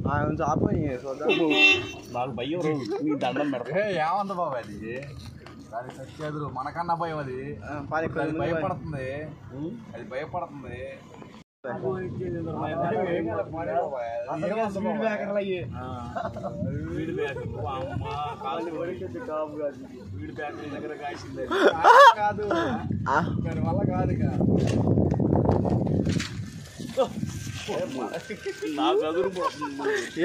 కొంచెం ఆపని నాకు భయం మీకు దండం పెడతా. ఏమంత బాబు అది దానికి సత్యాదులు మనకన్నా భయం అది భయపడుతుంది అది భయపడుతుంది దగ్గర కాసింది కాదు దానివల్ల కాదు ఇక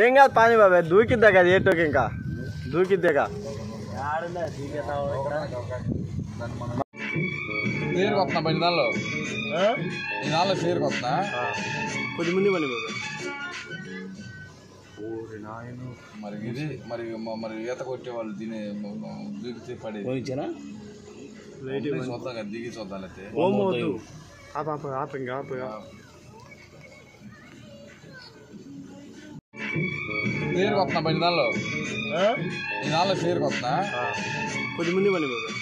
ఏం కాదు పాని బాబాయ్ దూకిద్దా కదా ఏటోకి ఇంకా దూకిద్దేగా పేరుకి వస్తున్నా పది దానిలో ఈ దానిలో పేరుకి వస్తున్నా కొద్ది ముందు పని బాబాయ్ మరి ఇది మరి ఈత కొట్టేవాళ్ళు దీని దూకితే పడి చూద్దాం కదా దిగి చూద్దాం అయితే పేరుకి వస్తున్నా పది దానిలో ఈ దానిలో పేరుకి వస్తున్నా కొద్ది ముందు పని బాబాయ్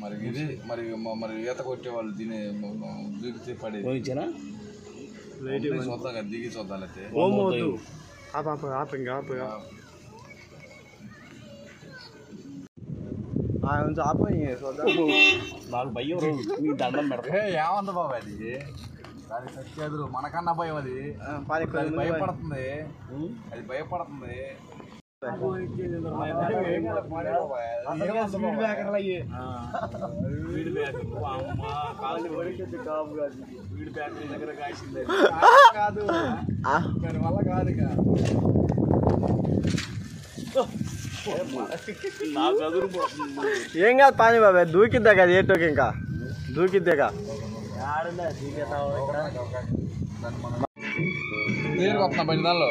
మరి ఇది మరి ఈత కొట్టేవాళ్ళు దీని దూకితే పడి చూద్దాం కదా దిగి చూద్దాం అయితే కొంచెం ఆపని నాకు భయం మీకు దండం పెడతా. ఏమంత బాబు అది దానికి సత్యాదులు మనకన్నా భయం అది భయపడుతుంది అది భయపడుతుంది దగ్గర కాసింది కాదు దానివల్ల కాదు ఇక ఏం కాదు పాని బాబాయ్ దూకిద్దా కదా ఏటోకి ఇంకా దూకిద్దేగా పేరుకి వస్తున్నా పది దానిలో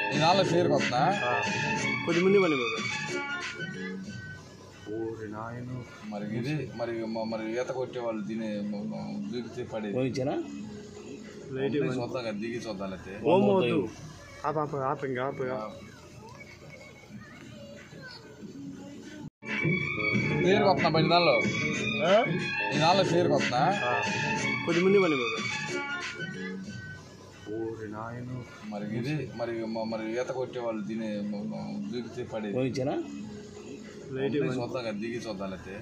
ఈ దానిలో పేరుకి వస్తున్నా కొద్ది ముందు పని బాబాయ్ మరి ఇది మరి ఈత కొట్టేవాళ్ళు దీని దూకితే పడి చూద్దాం కదా దిగి చూద్దాం అయితే పేరుకి వస్తున్నా పది దానిలో ఈ దానిలో పేరుకి వస్తున్నా కొద్ది ముందు పని బాబాయ్ మరి ఇది మరి ఈత కొట్టేవాళ్ళు దీని దూకితే పడి చూద్దాం కదా దిగి చూద్దాం అయితే